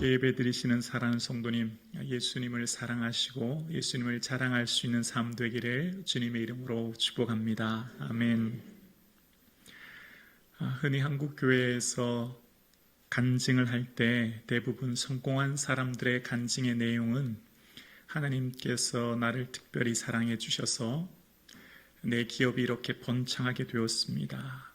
이렇게 예배드리시는 사랑하는 성도님, 예수님을 사랑하시고 예수님을 자랑할 수 있는 삶 되기를 주님의 이름으로 축복합니다. 아멘. 흔히 한국 교회에서 간증을 할 때 대부분 성공한 사람들의 간증의 내용은 하나님께서 나를 특별히 사랑해 주셔서 내 기업이 이렇게 번창하게 되었습니다.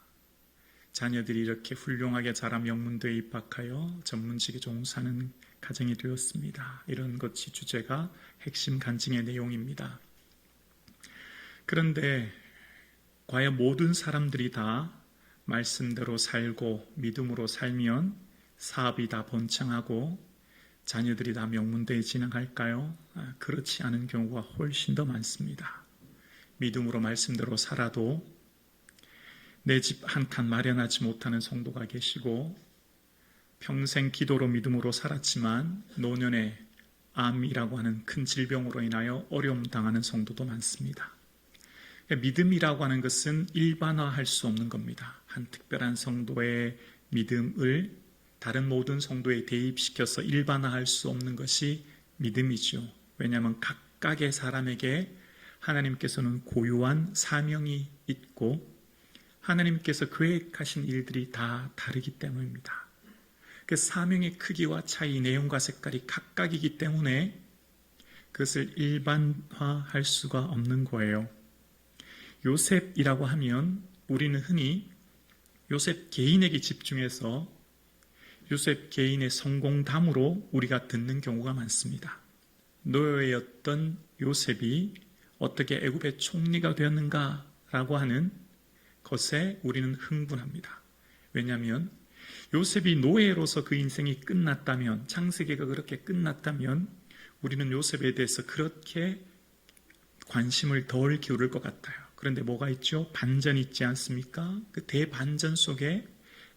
자녀들이 이렇게 훌륭하게 자라 명문대에 입학하여 전문직에 종사하는 가정이 되었습니다. 이런 것이 주제가 핵심 간증의 내용입니다. 그런데 과연 모든 사람들이 다 말씀대로 살고 믿음으로 살면 사업이 다 번창하고 자녀들이 다 명문대에 진학할까요? 그렇지 않은 경우가 훨씬 더 많습니다. 믿음으로 말씀대로 살아도 내 집 한 칸 마련하지 못하는 성도가 계시고 평생 기도로 믿음으로 살았지만 노년에 암이라고 하는 큰 질병으로 인하여 어려움 당하는 성도도 많습니다. 믿음이라고 하는 것은 일반화할 수 없는 겁니다. 한 특별한 성도의 믿음을 다른 모든 성도에 대입시켜서 일반화할 수 없는 것이 믿음이죠. 왜냐하면 각각의 사람에게 하나님께서는 고유한 사명이 있고 하나님께서 계획하신 일들이 다 다르기 때문입니다. 그 사명의 크기와 차이, 내용과 색깔이 각각이기 때문에 그것을 일반화할 수가 없는 거예요. 요셉이라고 하면 우리는 흔히 요셉 개인에게 집중해서 요셉 개인의 성공담으로 우리가 듣는 경우가 많습니다. 노예였던 요셉이 어떻게 애굽의 총리가 되었는가라고 하는 것에 우리는 흥분합니다. 왜냐하면 요셉이 노예로서 그 인생이 끝났다면, 창세기가 그렇게 끝났다면 우리는 요셉에 대해서 그렇게 관심을 덜 기울일 것 같아요. 그런데 뭐가 있죠? 반전이 있지 않습니까? 그 대반전 속에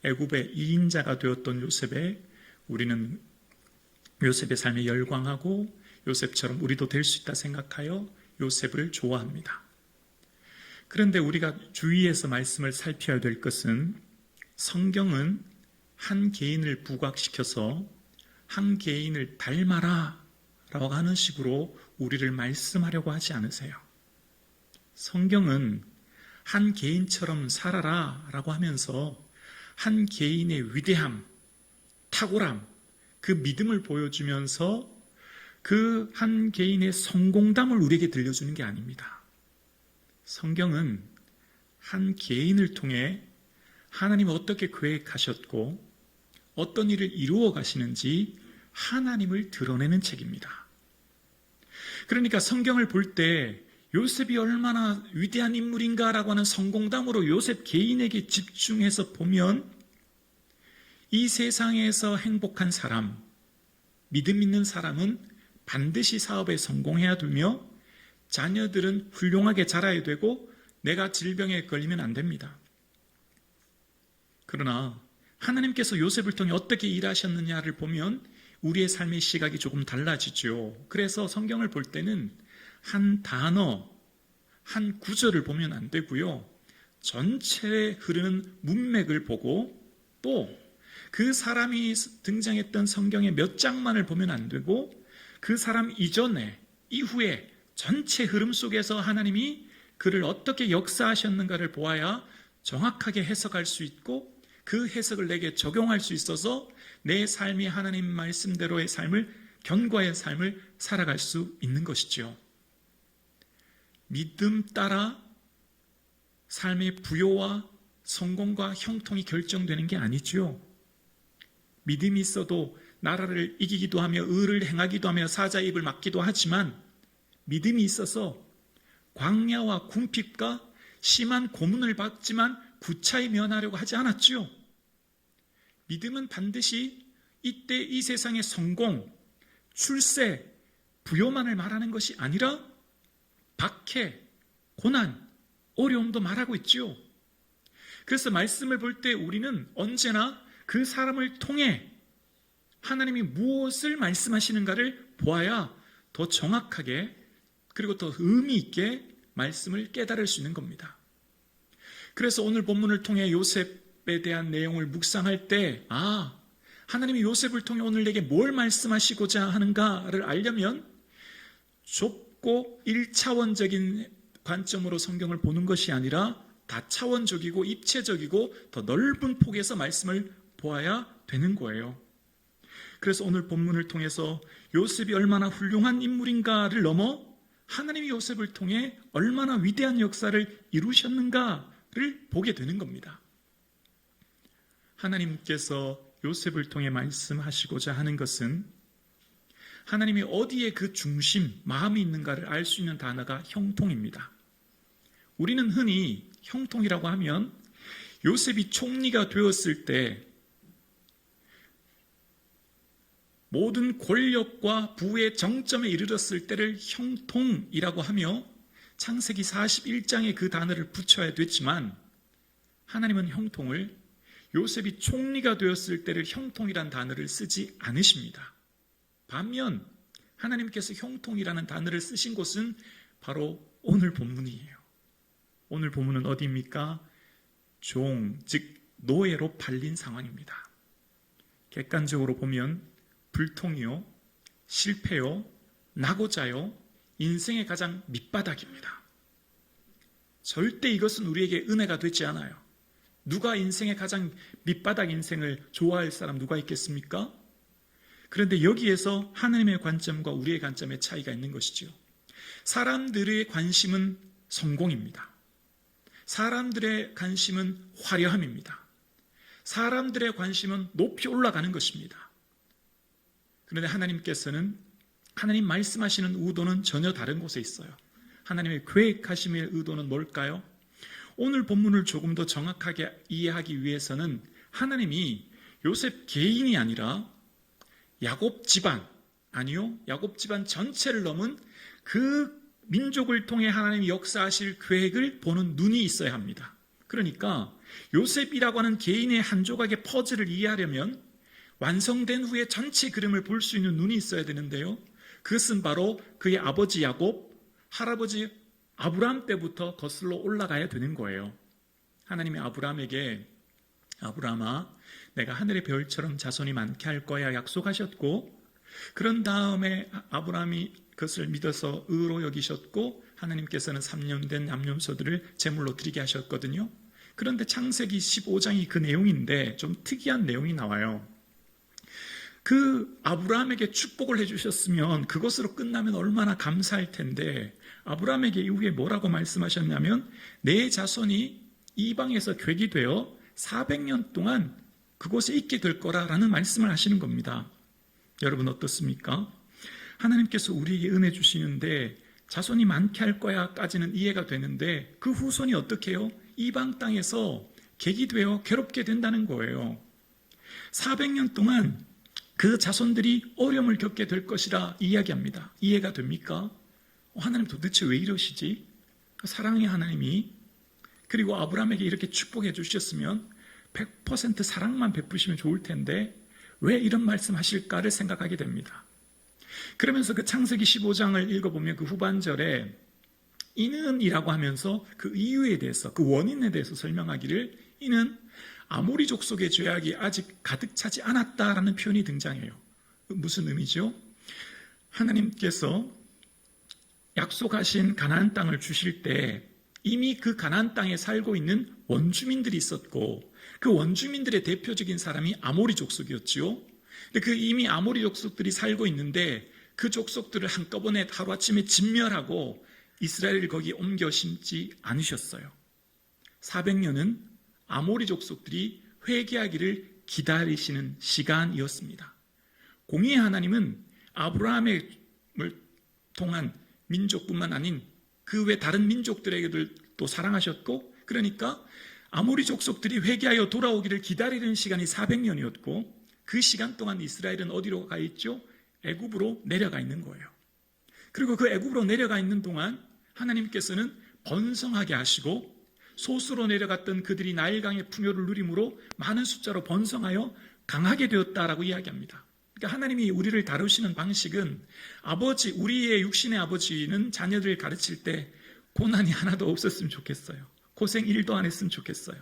애굽의 2인자가 되었던 요셉에 우리는 요셉의 삶에 열광하고 요셉처럼 우리도 될 수 있다 생각하여 요셉을 좋아합니다. 그런데 우리가 주의해서 말씀을 살펴야 될 것은 성경은 한 개인을 부각시켜서 한 개인을 닮아라 라고 하는 식으로 우리를 말씀하려고 하지 않으세요. 성경은 한 개인처럼 살아라 라고 하면서 한 개인의 위대함, 탁월함, 그 믿음을 보여주면서 그 한 개인의 성공담을 우리에게 들려주는 게 아닙니다. 성경은 한 개인을 통해 하나님이 어떻게 계획하셨고 어떤 일을 이루어 가시는지 하나님을 드러내는 책입니다. 그러니까 성경을 볼 때 요셉이 얼마나 위대한 인물인가라고 하는 성공담으로 요셉 개인에게 집중해서 보면 이 세상에서 행복한 사람, 믿음 있는 사람은 반드시 사업에 성공해야 되며 자녀들은 훌륭하게 자라야 되고 내가 질병에 걸리면 안 됩니다. 그러나 하나님께서 요셉을 통해 어떻게 일하셨느냐를 보면 우리의 삶의 시각이 조금 달라지죠. 그래서 성경을 볼 때는 한 단어, 한 구절을 보면 안 되고요. 전체에 흐르는 문맥을 보고 또 그 사람이 등장했던 성경의 몇 장만을 보면 안 되고 그 사람 이전에, 이후에 전체 흐름 속에서 하나님이 그를 어떻게 역사하셨는가를 보아야 정확하게 해석할 수 있고 그 해석을 내게 적용할 수 있어서 내 삶이 하나님 말씀대로의 삶을, 견고의 삶을 살아갈 수 있는 것이죠. 믿음 따라 삶의 부요와 성공과 형통이 결정되는 게 아니죠. 믿음이 있어도 나라를 이기기도 하며 의를 행하기도 하며 사자의 입을 막기도 하지만 믿음이 있어서 광야와 궁핍과 심한 고문을 받지만 구차히 면하려고 하지 않았지요. 믿음은 반드시 이때 이 세상의 성공, 출세, 부요만을 말하는 것이 아니라 박해, 고난, 어려움도 말하고 있지요. 그래서 말씀을 볼 때 우리는 언제나 그 사람을 통해 하나님이 무엇을 말씀하시는가를 보아야 더 정확하게 그리고 더 의미 있게 말씀을 깨달을 수 있는 겁니다. 그래서 오늘 본문을 통해 요셉에 대한 내용을 묵상할 때 하나님이 요셉을 통해 오늘 내게 뭘 말씀하시고자 하는가를 알려면 좁고 1차원적인 관점으로 성경을 보는 것이 아니라 다차원적이고 입체적이고 더 넓은 폭에서 말씀을 보아야 되는 거예요. 그래서 오늘 본문을 통해서 요셉이 얼마나 훌륭한 인물인가를 넘어 하나님이 요셉을 통해 얼마나 위대한 역사를 이루셨는가를 보게 되는 겁니다. 하나님께서 요셉을 통해 말씀하시고자 하는 것은 하나님이 어디에 그 중심, 마음이 있는가를 알 수 있는 단어가 형통입니다. 우리는 흔히 형통이라고 하면 요셉이 총리가 되었을 때 모든 권력과 부의 정점에 이르렀을 때를 형통이라고 하며 창세기 41장에 그 단어를 붙여야 됐지만 하나님은 형통을 요셉이 총리가 되었을 때를 형통이란 단어를 쓰지 않으십니다. 반면 하나님께서 형통이라는 단어를 쓰신 곳은 바로 오늘 본문이에요. 오늘 본문은 어디입니까? 종, 즉 노예로 팔린 상황입니다. 객관적으로 보면 불통이요, 실패요, 낙오자요, 인생의 가장 밑바닥입니다. 절대 이것은 우리에게 은혜가 되지 않아요. 누가 인생의 가장 밑바닥 인생을 좋아할 사람 누가 있겠습니까? 그런데 여기에서 하나님의 관점과 우리의 관점의 차이가 있는 것이죠. 사람들의 관심은 성공입니다. 사람들의 관심은 화려함입니다. 사람들의 관심은 높이 올라가는 것입니다. 그런데 하나님께서는 하나님 말씀하시는 의도는 전혀 다른 곳에 있어요. 하나님의 계획하심의 의도는 뭘까요? 오늘 본문을 조금 더 정확하게 이해하기 위해서는 하나님이 요셉 개인이 아니라 야곱 집안, 아니요, 야곱 집안 전체를 넘은 그 민족을 통해 하나님이 역사하실 계획을 보는 눈이 있어야 합니다. 그러니까 요셉이라고 하는 개인의 한 조각의 퍼즐을 이해하려면 완성된 후에 전체 그림을 볼 수 있는 눈이 있어야 되는데요. 그것은 바로 그의 아버지 야곱, 할아버지 아브라함 때부터 거슬러 올라가야 되는 거예요. 하나님이 아브라함에게 아브라함아, 내가 하늘의 별처럼 자손이 많게 할 거야 약속하셨고, 그런 다음에 아브라함이 그것을 믿어서 의로 여기셨고 하나님께서는 3년 된 남녀소들을 제물로 드리게 하셨거든요. 그런데 창세기 15장이 그 내용인데 좀 특이한 내용이 나와요. 그 아브라함에게 축복을 해주셨으면 그것으로 끝나면 얼마나 감사할 텐데 아브라함에게 이후에 뭐라고 말씀하셨냐면 내 자손이 이방에서 괴기 되어 400년 동안 그곳에 있게 될 거라라는 말씀을 하시는 겁니다. 여러분 어떻습니까? 하나님께서 우리에게 은혜 주시는데 자손이 많게 할 거야까지는 이해가 되는데 그 후손이 어떻게 해요? 이방 땅에서 객이 되어 괴롭게 된다는 거예요. 400년 동안 그 자손들이 어려움을 겪게 될 것이라 이야기합니다. 이해가 됩니까? 하나님 도대체 왜 이러시지? 사랑의 하나님이 그리고 아브라함에게 이렇게 축복해 주셨으면 100% 사랑만 베푸시면 좋을 텐데 왜 이런 말씀 하실까를 생각하게 됩니다. 그러면서 그 창세기 15장을 읽어보면 그 후반절에 이는 이라고 하면서 그 이유에 대해서 그 원인에 대해서 설명하기를 이는 아모리 족속의 죄악이 아직 가득 차지 않았다라는 표현이 등장해요. 무슨 의미죠? 하나님께서 약속하신 가나안 땅을 주실 때 이미 그 가나안 땅에 살고 있는 원주민들이 있었고 그 원주민들의 대표적인 사람이 아모리 족속이었죠. 근데 그 이미 아모리 족속들이 살고 있는데 그 족속들을 한꺼번에 하루아침에 진멸하고 이스라엘을 거기 옮겨 심지 않으셨어요. 400년은 아모리 족속들이 회개하기를 기다리시는 시간이었습니다. 공의의 하나님은 아브라함을 통한 민족뿐만 아닌 그 외 다른 민족들에게도 사랑하셨고 그러니까 아모리 족속들이 회개하여 돌아오기를 기다리는 시간이 400년이었고 그 시간 동안 이스라엘은 어디로 가 있죠? 애굽으로 내려가 있는 거예요. 그리고 그 애굽으로 내려가 있는 동안 하나님께서는 번성하게 하시고 소수로 내려갔던 그들이 나일강의 풍요를 누림으로 많은 숫자로 번성하여 강하게 되었다라고 이야기합니다. 그러니까 하나님이 우리를 다루시는 방식은 우리의 육신의 아버지는 자녀들을 가르칠 때 고난이 하나도 없었으면 좋겠어요. 고생 1도 안 했으면 좋겠어요.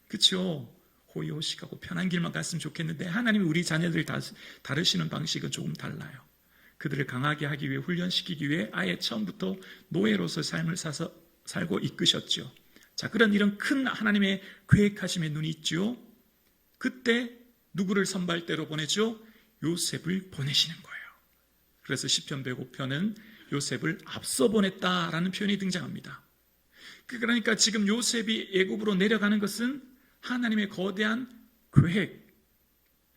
그렇죠? 호의호식하고 편한 길만 갔으면 좋겠는데 하나님이 우리 자녀들 다루시는 방식은 조금 달라요. 그들을 강하게 하기 위해 훈련시키기 위해 아예 처음부터 노예로서 삶을 살고 이끄셨죠. 자, 그런 이런 큰 하나님의 계획하심의 눈이 있죠. 그때 누구를 선발대로 보내죠? 요셉을 보내시는 거예요. 그래서 시편 105편은 요셉을 앞서 보냈다라는 표현이 등장합니다. 그러니까 지금 요셉이 애굽으로 내려가는 것은 하나님의 거대한 계획,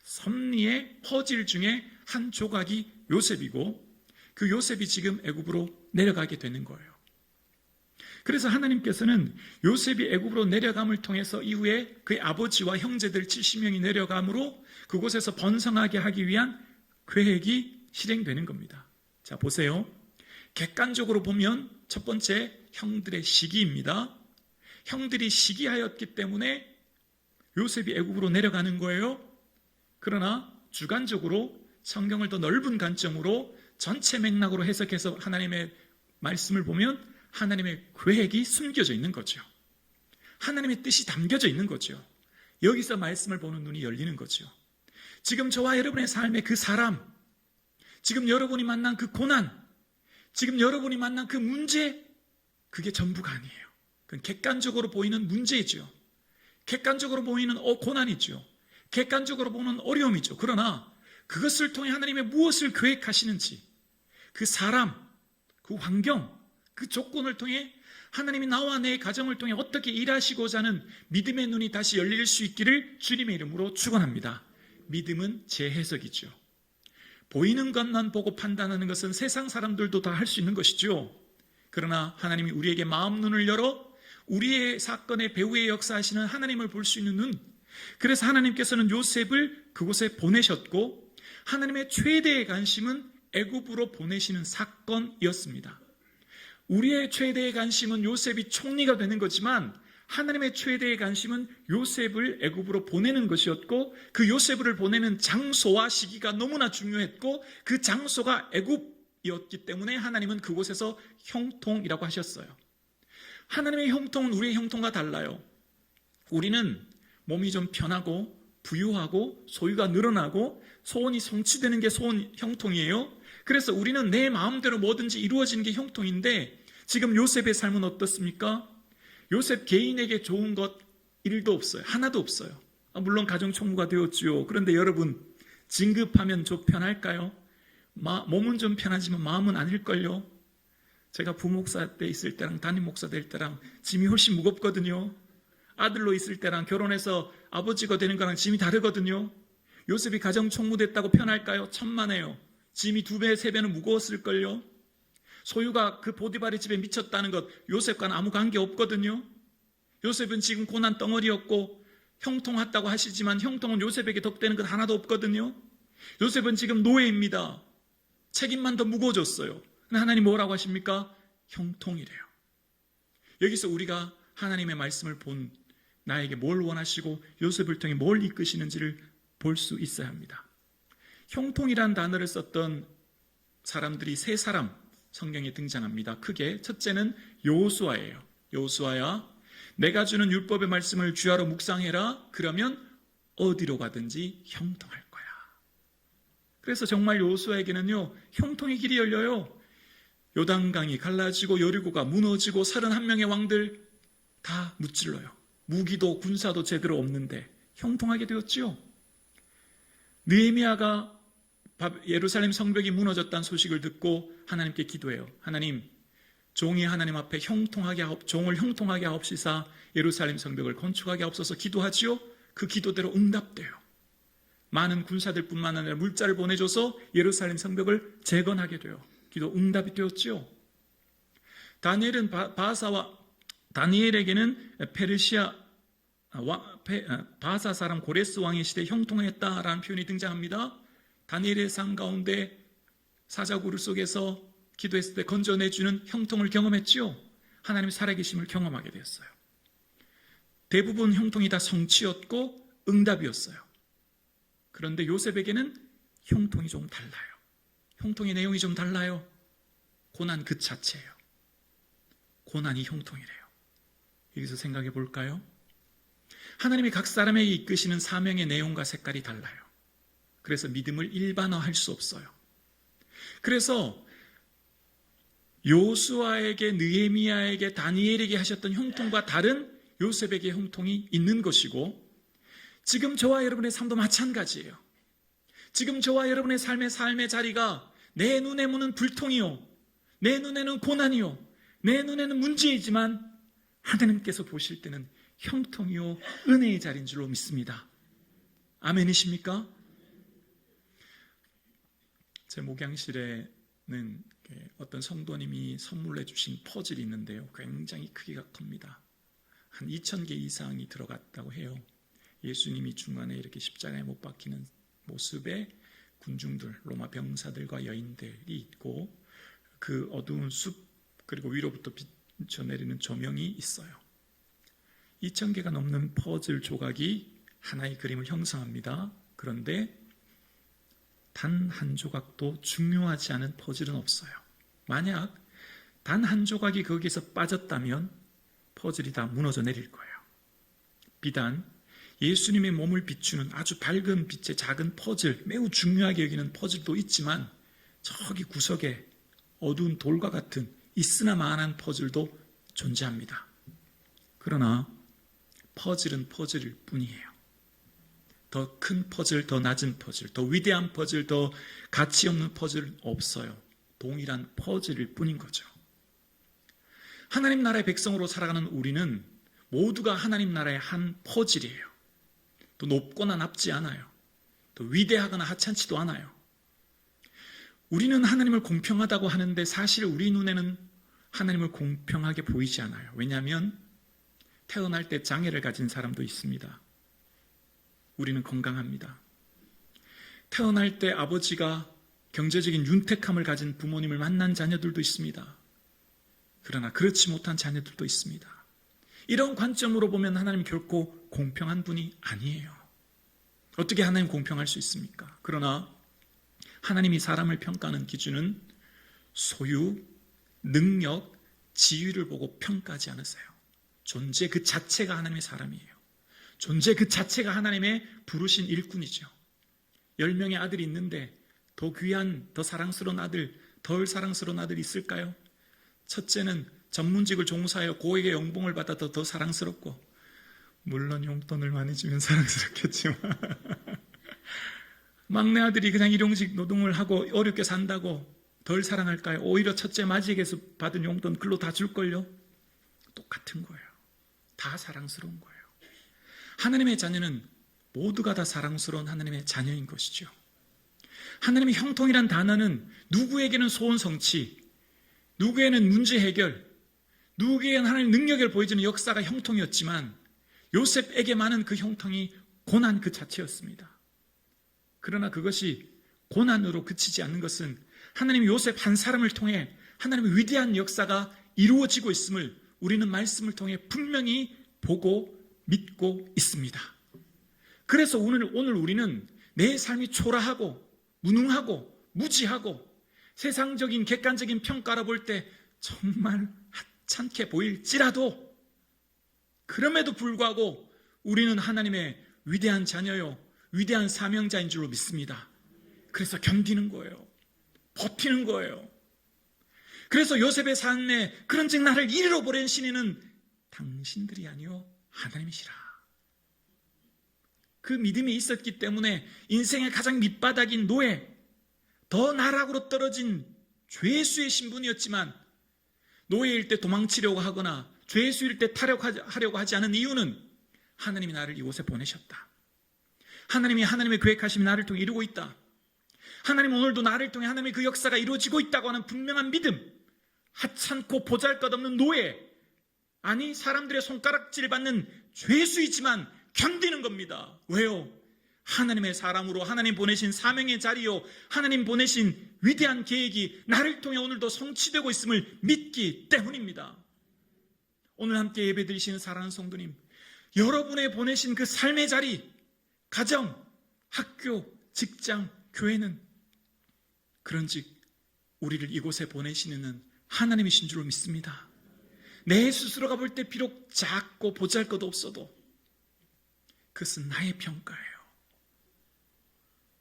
섭리의 퍼즐 중에 한 조각이 요셉이고 그 요셉이 지금 애굽으로 내려가게 되는 거예요. 그래서 하나님께서는 요셉이 애굽으로 내려감을 통해서 이후에 그의 아버지와 형제들 70명이 내려감으로 그곳에서 번성하게 하기 위한 계획이 실행되는 겁니다. 자, 보세요. 객관적으로 보면 첫 번째 형들의 시기입니다. 형들이 시기하였기 때문에 요셉이 애굽으로 내려가는 거예요. 그러나 주관적으로 성경을 더 넓은 관점으로 전체 맥락으로 해석해서 하나님의 말씀을 보면 하나님의 계획이 숨겨져 있는 거죠. 하나님의 뜻이 담겨져 있는 거죠. 여기서 말씀을 보는 눈이 열리는 거죠. 지금 저와 여러분의 삶의 그 사람, 지금 여러분이 만난 그 고난, 지금 여러분이 만난 그 문제, 그게 전부가 아니에요. 그건 객관적으로 보이는 문제이죠. 객관적으로 보이는 고난이죠. 객관적으로 보는 어려움이죠. 그러나 그것을 통해 하나님의 무엇을 계획하시는지, 그 사람, 그 환경, 그 조건을 통해 하나님이 나와 내 가정을 통해 어떻게 일하시고자 하는 믿음의 눈이 다시 열릴 수 있기를 주님의 이름으로 축원합니다. 믿음은 재해석이죠. 보이는 것만 보고 판단하는 것은 세상 사람들도 다 할 수 있는 것이죠. 그러나 하나님이 우리에게 마음 눈을 열어 우리의 사건의 배후의 역사하시는 하나님을 볼 수 있는 눈, 그래서 하나님께서는 요셉을 그곳에 보내셨고 하나님의 최대의 관심은 애굽으로 보내시는 사건이었습니다. 우리의 최대의 관심은 요셉이 총리가 되는 거지만 하나님의 최대의 관심은 요셉을 애굽으로 보내는 것이었고 그 요셉을 보내는 장소와 시기가 너무나 중요했고 그 장소가 애굽이었기 때문에 하나님은 그곳에서 형통이라고 하셨어요. 하나님의 형통은 우리의 형통과 달라요. 우리는 몸이 좀 편하고 부유하고 소유가 늘어나고 소원이 성취되는 게 소원 형통이에요. 그래서 우리는 내 마음대로 뭐든지 이루어지는 게 형통인데 지금 요셉의 삶은 어떻습니까? 요셉 개인에게 좋은 것 1도 없어요. 하나도 없어요. 물론 가정총무가 되었지요. 그런데 여러분, 진급하면 좀 편할까요? 몸은 좀 편하지만 마음은 아닐걸요. 제가 부목사 때 있을 때랑 담임 목사 될 때랑 짐이 훨씬 무겁거든요. 아들로 있을 때랑 결혼해서 아버지가 되는 거랑 짐이 다르거든요. 요셉이 가정총무 됐다고 편할까요? 천만에요. 짐이 2배, 3배는 무거웠을걸요. 소유가 그 보디발의 집에 미쳤다는 것 요셉과는 아무 관계 없거든요. 요셉은 지금 고난 덩어리였고 형통했다고 하시지만 형통은 요셉에게 덕되는 것 하나도 없거든요. 요셉은 지금 노예입니다. 책임만 더 무거워졌어요. 근데 하나님 뭐라고 하십니까? 형통이래요. 여기서 우리가 하나님의 말씀을 본 나에게 뭘 원하시고 요셉을 통해 뭘 이끄시는지를 볼 수 있어야 합니다. 형통이란 단어를 썼던 사람들이 3사람 성경에 등장합니다. 크게 첫째는 여호수아예요. 여호수아야, 내가 주는 율법의 말씀을 주야로 묵상해라. 그러면 어디로 가든지 형통할 거야. 그래서 정말 여호수아에게는요, 형통의 길이 열려요. 요단강이 갈라지고 여리고가 무너지고 31명의 왕들 다 무찔러요. 무기도 군사도 제대로 없는데 형통하게 되었지요. 느헤미야가 예루살렘 성벽이 무너졌다는 소식을 듣고 하나님께 기도해요. 하나님, 종이 하나님 앞에 종을 형통하게 하옵시사 예루살렘 성벽을 건축하게 하옵소서 기도하지요. 그 기도대로 응답돼요. 많은 군사들뿐만 아니라 물자를 보내줘서 예루살렘 성벽을 재건하게 돼요. 기도 응답이 되었지요. 다니엘에게는 바사 사람 고레스 왕의 시대에 형통했다라는 표현이 등장합니다. 다니엘의 삶 가운데 사자굴 속에서 기도했을 때 건져내주는 형통을 경험했지요. 하나님의 살아계심을 경험하게 되었어요. 대부분 형통이 다 성취였고 응답이었어요. 그런데 요셉에게는 형통이 좀 달라요. 형통의 내용이 좀 달라요. 고난 그 자체예요. 고난이 형통이래요. 여기서 생각해 볼까요? 하나님이 각 사람에게 이끄시는 사명의 내용과 색깔이 달라요. 그래서 믿음을 일반화할 수 없어요. 그래서 요수아에게, 느헤미야에게, 다니엘에게 하셨던 형통과 다른 요셉에게 형통이 있는 것이고, 지금 저와 여러분의 삶도 마찬가지예요. 지금 저와 여러분의 삶의 자리가 내 눈에 무는 불통이요, 내 눈에는 고난이요, 내 눈에는 문제이지만 하나님께서 보실 때는 형통이요 은혜의 자리인 줄로 믿습니다. 아멘이십니까? 제 목양실에는 어떤 성도님이 선물해 주신 퍼즐이 있는데요, 굉장히 크기가 큽니다. 한 2,000개 이상이 들어갔다고 해요. 예수님이 중간에 이렇게 십자가에 못 박히는 모습의 군중들, 로마 병사들과 여인들이 있고, 그 어두운 숲, 그리고 위로부터 비춰내리는 조명이 있어요. 2,000개가 넘는 퍼즐 조각이 하나의 그림을 형성합니다. 그런데 단 한 조각도 중요하지 않은 퍼즐은 없어요. 만약 단 한 조각이 거기에서 빠졌다면 퍼즐이 다 무너져 내릴 거예요. 비단 예수님의 몸을 비추는 아주 밝은 빛의 작은 퍼즐, 매우 중요하게 여기는 퍼즐도 있지만, 저기 구석에 어두운 돌과 같은 있으나 마나한 퍼즐도 존재합니다. 그러나 퍼즐은 퍼즐일 뿐이에요. 더 큰 퍼즐, 더 낮은 퍼즐, 더 위대한 퍼즐, 더 가치 없는 퍼즐은 없어요. 동일한 퍼즐일 뿐인 거죠. 하나님 나라의 백성으로 살아가는 우리는 모두가 하나님 나라의 한 퍼즐이에요. 또 높거나 낮지 않아요. 또 위대하거나 하찮지도 않아요. 우리는 하나님을 공평하다고 하는데 사실 우리 눈에는 하나님을 공평하게 보이지 않아요. 왜냐하면 태어날 때 장애를 가진 사람도 있습니다. 우리는 건강합니다. 태어날 때 아버지가 경제적인 윤택함을 가진 부모님을 만난 자녀들도 있습니다. 그러나 그렇지 못한 자녀들도 있습니다. 이런 관점으로 보면 하나님 결코 공평한 분이 아니에요. 어떻게 하나님 공평할 수 있습니까? 그러나 하나님이 사람을 평가하는 기준은 소유, 능력, 지위를 보고 평가하지 않으세요. 존재 그 자체가 하나님의 사람이에요. 존재 그 자체가 하나님의 부르신 일꾼이죠. 10명의 아들이 있는데 더 귀한, 더 사랑스러운 아들, 덜 사랑스러운 아들이 있을까요? 첫째는 전문직을 종사하여 고액의 연봉을 받아 더 사랑스럽고, 물론 용돈을 많이 주면 사랑스럽겠지만 막내 아들이 그냥 일용직 노동을 하고 어렵게 산다고 덜 사랑할까요? 오히려 첫째 맞이에게서 받은 용돈 글로 다 줄걸요? 똑같은 거예요. 다 사랑스러운 거예요. 하나님의 자녀는 모두가 다 사랑스러운 하나님의 자녀인 것이죠. 하나님의 형통이란 단어는 누구에게는 소원 성취, 누구에게는 문제 해결, 누구에게는 하나님의 능력을 보여주는 역사가 형통이었지만, 요셉에게만은 그 형통이 고난 그 자체였습니다. 그러나 그것이 고난으로 그치지 않는 것은 하나님이 요셉 한 사람을 통해 하나님의 위대한 역사가 이루어지고 있음을 우리는 말씀을 통해 분명히 보고 믿고 있습니다. 그래서 오늘 우리는 내 삶이 초라하고 무능하고 무지하고 세상적인 객관적인 평가로 볼 때 정말 하찮게 보일지라도, 그럼에도 불구하고 우리는 하나님의 위대한 자녀요, 위대한 사명자인 줄로 믿습니다. 그래서 견디는 거예요. 버티는 거예요. 그래서 요셉의 삶에 그런즉 나를 이리로 보낸 신인은 당신들이 아니요 하나님이시라. 그 믿음이 있었기 때문에 인생의 가장 밑바닥인 노예, 더 나락으로 떨어진 죄수의 신분이었지만 노예일 때 도망치려고 하거나 죄수일 때 타락하려고 하지 않은 이유는 하나님이 나를 이곳에 보내셨다. 하나님이 하나님의 계획하심이 나를 통해 이루고 있다. 하나님 오늘도 나를 통해 하나님의 그 역사가 이루어지고 있다고 하는 분명한 믿음, 하찮고 보잘것없는 노예, 아니 사람들의 손가락질 받는 죄수이지만 견디는 겁니다. 왜요? 하나님의 사람으로 하나님 보내신 사명의 자리요, 하나님 보내신 위대한 계획이 나를 통해 오늘도 성취되고 있음을 믿기 때문입니다. 오늘 함께 예배드리시는 사랑하는 성도님, 여러분의 보내신 그 삶의 자리, 가정, 학교, 직장, 교회는 그런즉 우리를 이곳에 보내시는 하나님이신 줄로 믿습니다. 내 스스로가 볼 때 비록 작고 보잘것없어도 그것은 나의 평가예요.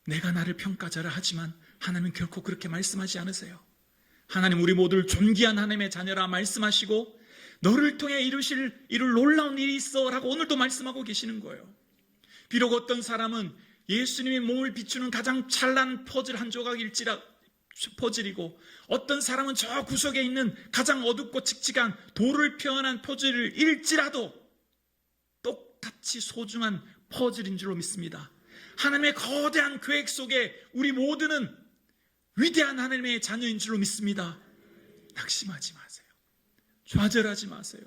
내가 나를 평가자라 하지만 하나님은 결코 그렇게 말씀하지 않으세요. 하나님 우리 모두를 존귀한 하나님의 자녀라 말씀하시고 너를 통해 이룰 놀라운 일이 있어 라고 오늘도 말씀하고 계시는 거예요. 비록 어떤 사람은 예수님의 몸을 비추는 가장 찬란한 퍼즐 한 퍼즐이고 어떤 사람은 저 구석에 있는 가장 어둡고 칙칙한 돌을 표현한 퍼즐을 일지라도 똑같이 소중한 퍼즐인 줄로 믿습니다. 하나님의 거대한 계획 속에 우리 모두는 위대한 하나님의 자녀인 줄로 믿습니다. 낙심하지 마세요. 좌절하지 마세요.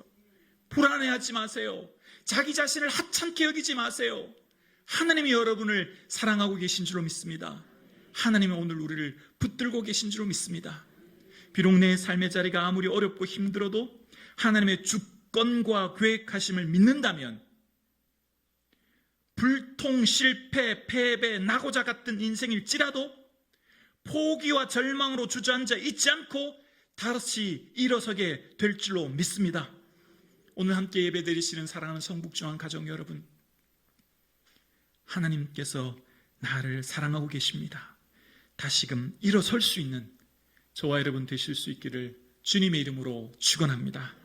불안해하지 마세요. 자기 자신을 하찮게 여기지 마세요. 하나님이 여러분을 사랑하고 계신 줄로 믿습니다. 하나님은 오늘 우리를 붙들고 계신 줄로 믿습니다. 비록 내 삶의 자리가 아무리 어렵고 힘들어도 하나님의 주권과 계획하심을 믿는다면 불통, 실패, 패배, 낙오자 같은 인생일지라도 포기와 절망으로 주저앉아 있지 않고 다시 일어서게 될 줄로 믿습니다. 오늘 함께 예배드리시는 사랑하는 성북중앙 가정 여러분, 하나님께서 나를 사랑하고 계십니다. 다시금 일어설 수 있는 저와 여러분 되실 수 있기를 주님의 이름으로 축원합니다.